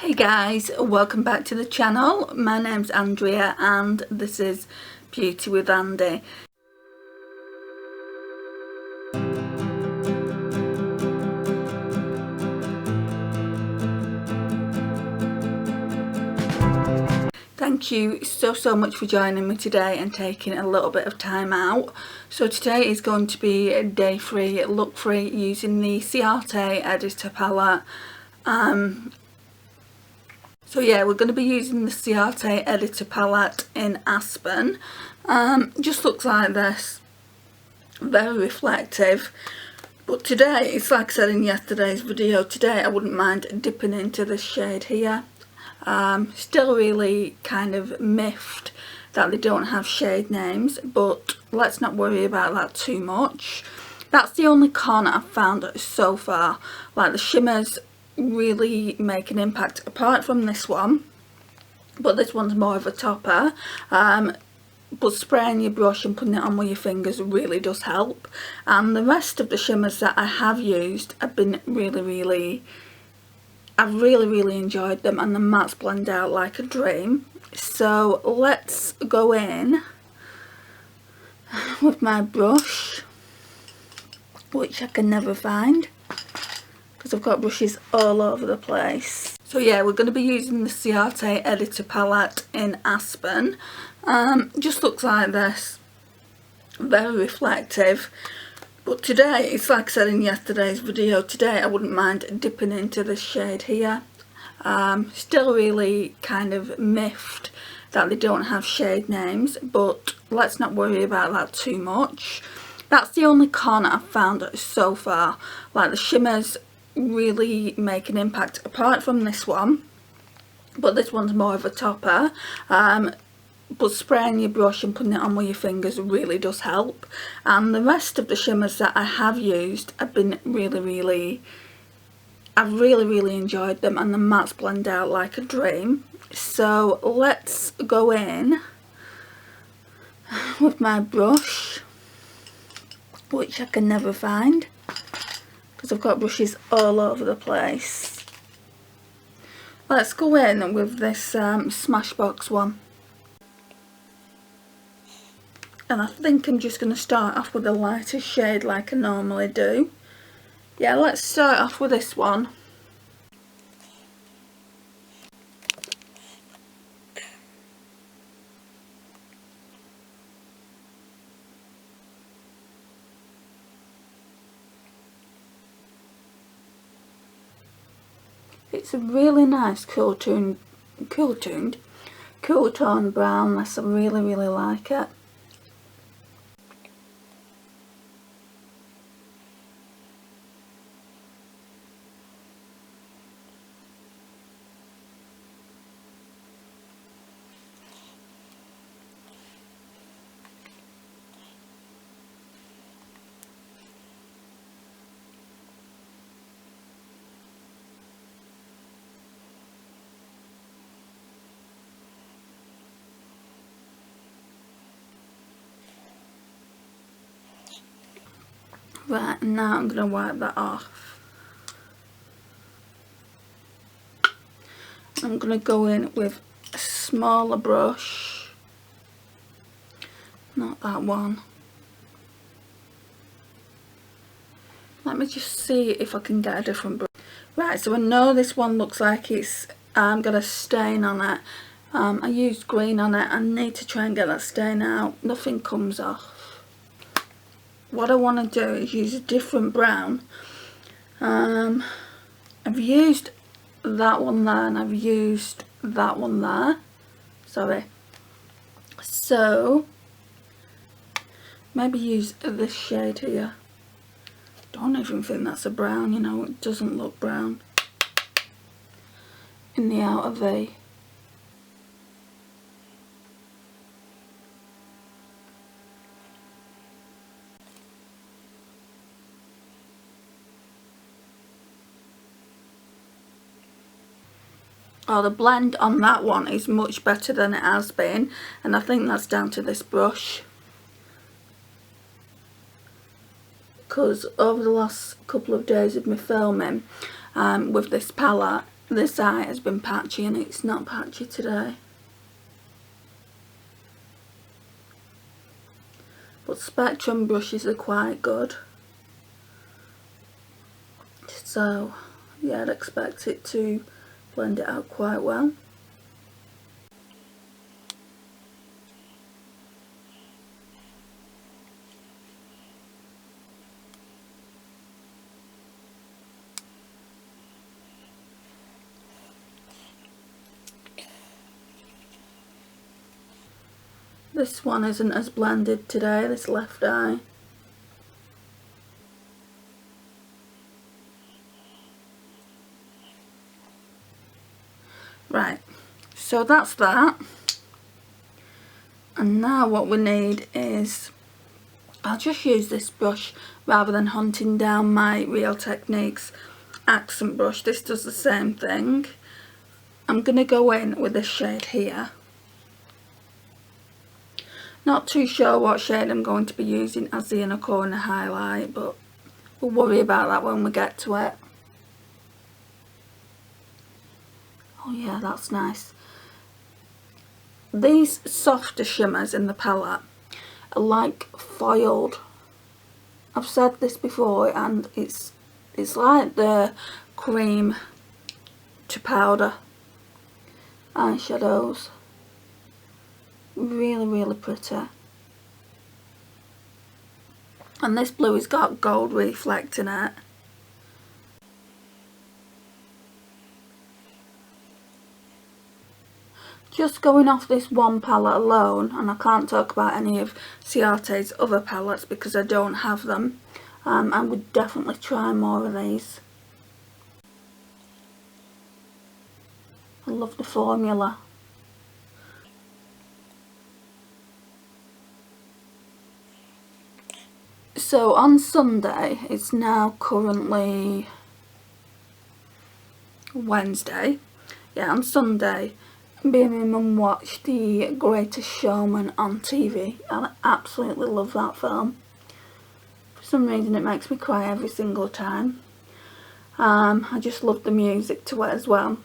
Hey guys, welcome back to the channel. My name's Andrea and this is Beauty with Andy. Thank you so much for joining me today and taking a little bit of time out. So today is going to be day 3, look free, using the Ciate Editor palette. So yeah, we're going to be using the Ciate Editor palette in Aspen. Just looks like this, very reflective. But today, it's like I said in yesterday's video, today I wouldn't mind dipping into this shade here. Still really kind of miffed that they don't have shade names, but let's not worry about that too much. That's the only con I've found so far. Like, the shimmers really make an impact apart from this one, but this one's more of a topper. But spraying your brush and putting it on with your fingers really does help. And the rest of the shimmers that I have used have been I've really enjoyed them, and the mattes blend out like a dream. So let's go in with my brush, which I can never find because I've got brushes all over the place. So yeah, we're going to be using the Ciate Editor palette in Aspen. Just looks like this, very reflective. But today, it's like I said in yesterday's video, today I wouldn't mind dipping into this shade here. Still really kind of miffed that they don't have shade names, but let's not worry about that too much. That's the only con I've found so far. Like, the shimmers really make an impact apart from this one, but this one's more of a topper. But spraying your brush and putting it on with your fingers really does help. And the rest of the shimmers that I have used have been I've really enjoyed them, and the mattes blend out like a dream. So let's go in with my brush, which I can never find because I've got brushes all over the place. Let's go in with this Smashbox one. And I think I'm just going to start off with a lighter shade like I normally do. Yeah, let's start off with this one. It's a really nice cool tone brown. I really like it. Right, now I'm going to wipe that off. I'm going to go in with a smaller brush, not that one. Let me just see if I can get a different brush. Right, so I know this one looks like it's got a stain on it. I used green on it. I need to try and get that stain out. Nothing comes off. What I want to do is use a different brown. I've used that one there and I've used that one there. Sorry. So maybe use this shade here. Don't even think that's a brown, you know, it doesn't look brown in the outer V. Oh, the blend on that one is much better than it has been, and I think that's down to this brush. Because over the last couple of days of me filming with this palette, this eye has been patchy and it's not patchy today. But Spectrum brushes are quite good. So yeah, I'd expect it to blend it out quite well. This one isn't as blended today, this left eye. Right, so that's that. And now what we need is, I'll just use this brush rather than hunting down my Real Techniques accent brush. This does the same thing. I'm going to go in with this shade here. Not too sure what shade I'm going to be using as the inner corner highlight, but we'll worry about that when we get to it. Oh yeah, that's nice. These softer shimmers in the palette are like foiled. I've said this before, and it's like the cream to powder eyeshadows. Really, really pretty. And this blue has got gold reflect in it. Just going off this one palette alone, and I can't talk about any of Ciate's other palettes because I don't have them, I would definitely try more of these. I love the formula. So on Sunday, it's now currently Wednesday. Yeah, on Sunday, me and my mum watched The Greatest Showman on TV, and I absolutely love that film. For some reason it makes me cry every single time. I just love the music to it as well,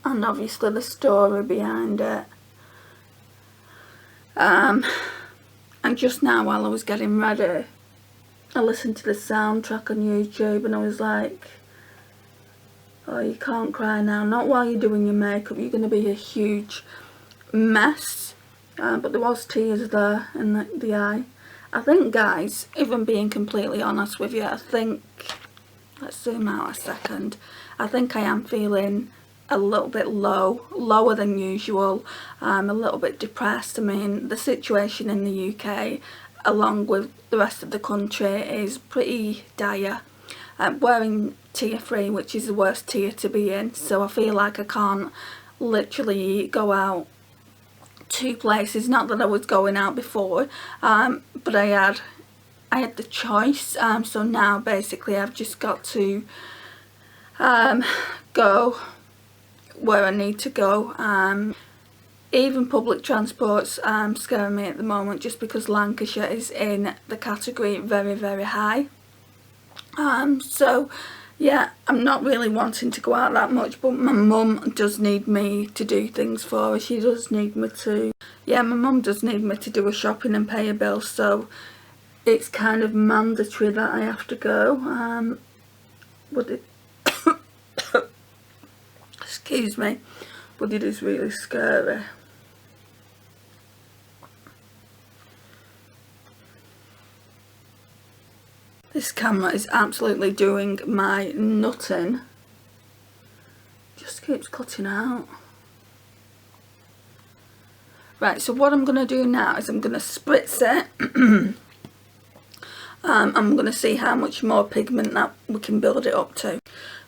and obviously the story behind it. And just now while I was getting ready, I listened to the soundtrack on YouTube and I was like, oh, you can't cry now, not while you're doing your makeup, you're going to be a huge mess. But there was tears there in the eye. I think, guys, if I'm being completely honest with you, I think, let's zoom out a second, I think I am feeling a little bit lower than usual. I'm a little bit depressed. I mean, the situation in the UK along with the rest of the country is pretty dire. We're in tier 3, which is the worst tier to be in, so I feel like I can't literally go out to places. Not that I was going out before, but I had the choice, so now basically I've just got to go where I need to go. Even public transport's scaring me at the moment, just because Lancashire is in the category very, very high. So yeah, I'm not really wanting to go out that much, but my mum does need me to do things for her. She does need me to, yeah, my mum does need me to do a shopping and pay a bill, so it's kind of mandatory that I have to go. But it excuse me, but it is really scary. This camera is absolutely doing my nutting. Just keeps cutting out. Right, so what I'm going to do now is I'm going to spritz it. I'm going to see how much more pigment that we can build it up to.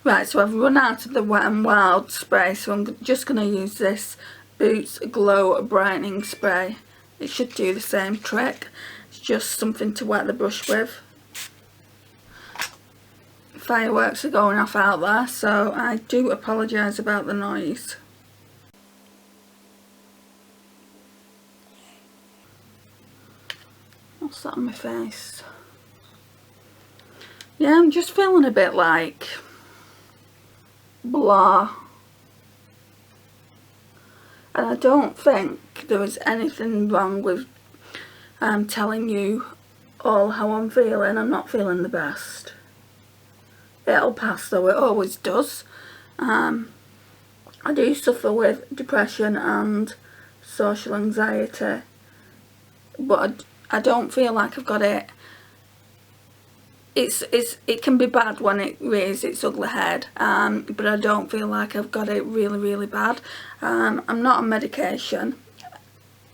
Right, so I've run out of the Wet n Wild spray, so I'm just going to use this Boots Glow Brightening Spray. It should do the same trick. It's just something to wet the brush with. Fireworks are going off out there, so I do apologise about the noise. What's that on my face? Yeah, I'm just feeling a bit like blah. And I don't think there is anything wrong with telling you all how I'm feeling. I'm not feeling the best. It'll pass though, it always does. I do suffer with depression and social anxiety, but I don't feel like I've got it. It can be bad when it rears its ugly head, but I don't feel like I've got it really bad. I'm not on medication,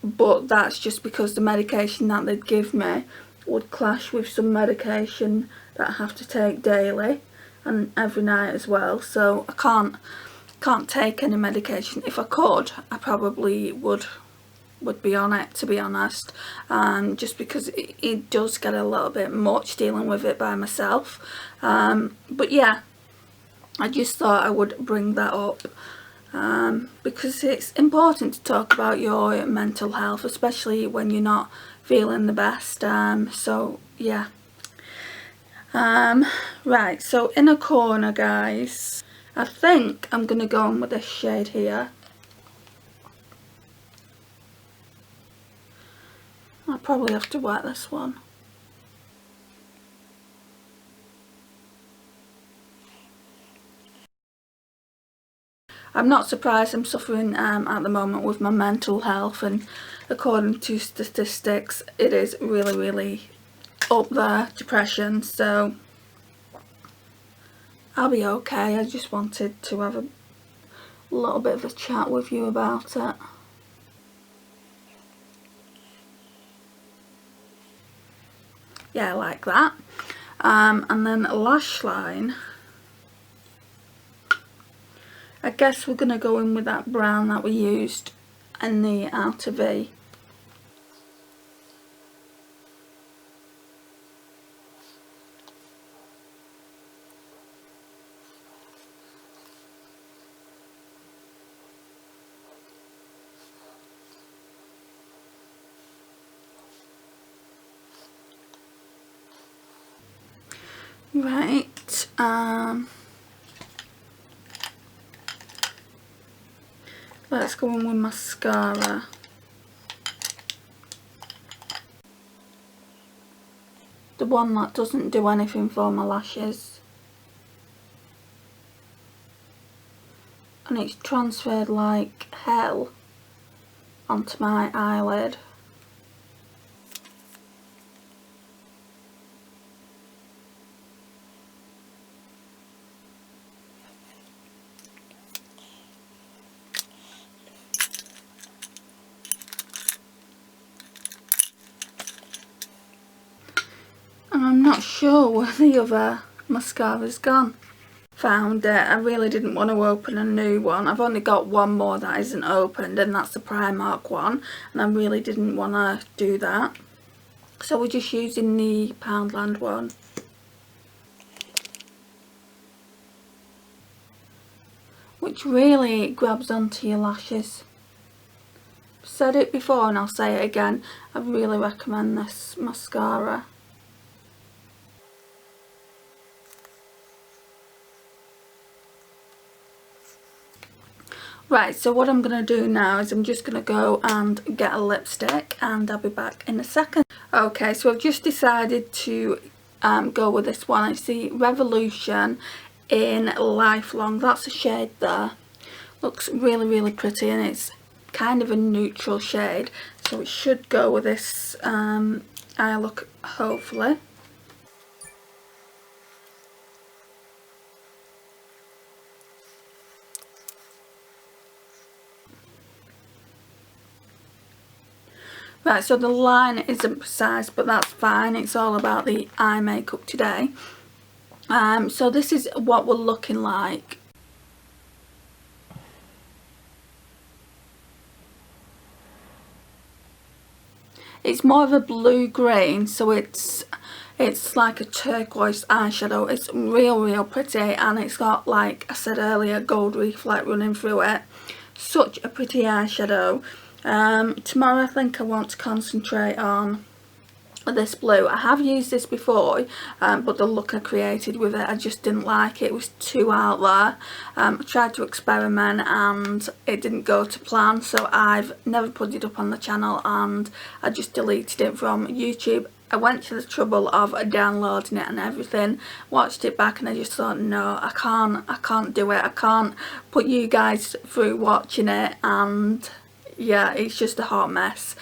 but that's just because the medication that they'd give me would clash with some medication that I have to take daily and every night as well, so I can't take any medication. If I could, I probably would be on it, to be honest, just because it does get a little bit much dealing with it by myself. But yeah, I just thought I would bring that up because it's important to talk about your mental health, especially when you're not feeling the best. So yeah. Right, so inner corner, guys, I think I'm gonna go in with this shade here. I'll probably have to wet this one. I'm not surprised I'm suffering at the moment with my mental health, and according to statistics it is really up there, depression, so I'll be okay. I just wanted to have a little bit of a chat with you about it. Yeah, like that. And then lash line, I guess we're going to go in with that brown that we used in the outer V. Right, let's go in with mascara. The one that doesn't do anything for my lashes. And it's transferred like hell onto my eyelid. And I'm not sure where the other mascara's gone. Found it. I really didn't want to open a new one. I've only got one more that isn't opened, and that's the Primark one, and I really didn't want to do that, so we're just using the Poundland one. Which really grabs onto your lashes. I've said it before and I'll say it again, I really recommend this mascara. Right, so what I'm going to do now is I'm just going to go and get a lipstick, and I'll be back in a second. Okay, so I've just decided to go with this one. It's the Revolution in Lifelong. That's the shade there. Looks really pretty, and it's kind of a neutral shade, so it should go with this eye look, hopefully. Right, so the line isn't precise, but that's fine. It's all about the eye makeup today. So this is what we're looking like. It's more of a blue-green, so it's like a turquoise eyeshadow. It's real pretty, and it's got, like I said earlier, gold reflect running through it. Such a pretty eyeshadow. Tomorrow I think I want to concentrate on this blue. I have used this before, but the look I created with it, I just didn't like it. It was too out there. I tried to experiment and it didn't go to plan, so I've never put it up on the channel and I just deleted it from YouTube. I went to the trouble of downloading it and everything, watched it back, and I just thought, no, I can't do it. I can't put you guys through watching it, and yeah, it's just a hot mess.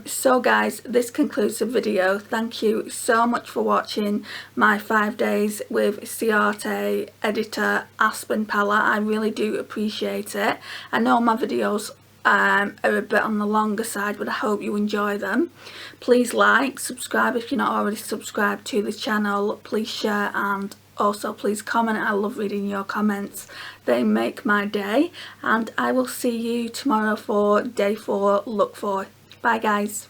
So guys, this concludes the video. Thank you so much for watching my 5 days with Ciate Editor Aspen palette. I really do appreciate it. I know my videos are a bit on the longer side, but I hope you enjoy them. Please like, subscribe if you're not already subscribed to the channel. Please share, and also please comment. I love reading your comments. They make my day, and I will see you tomorrow for day 4 look for. Bye guys.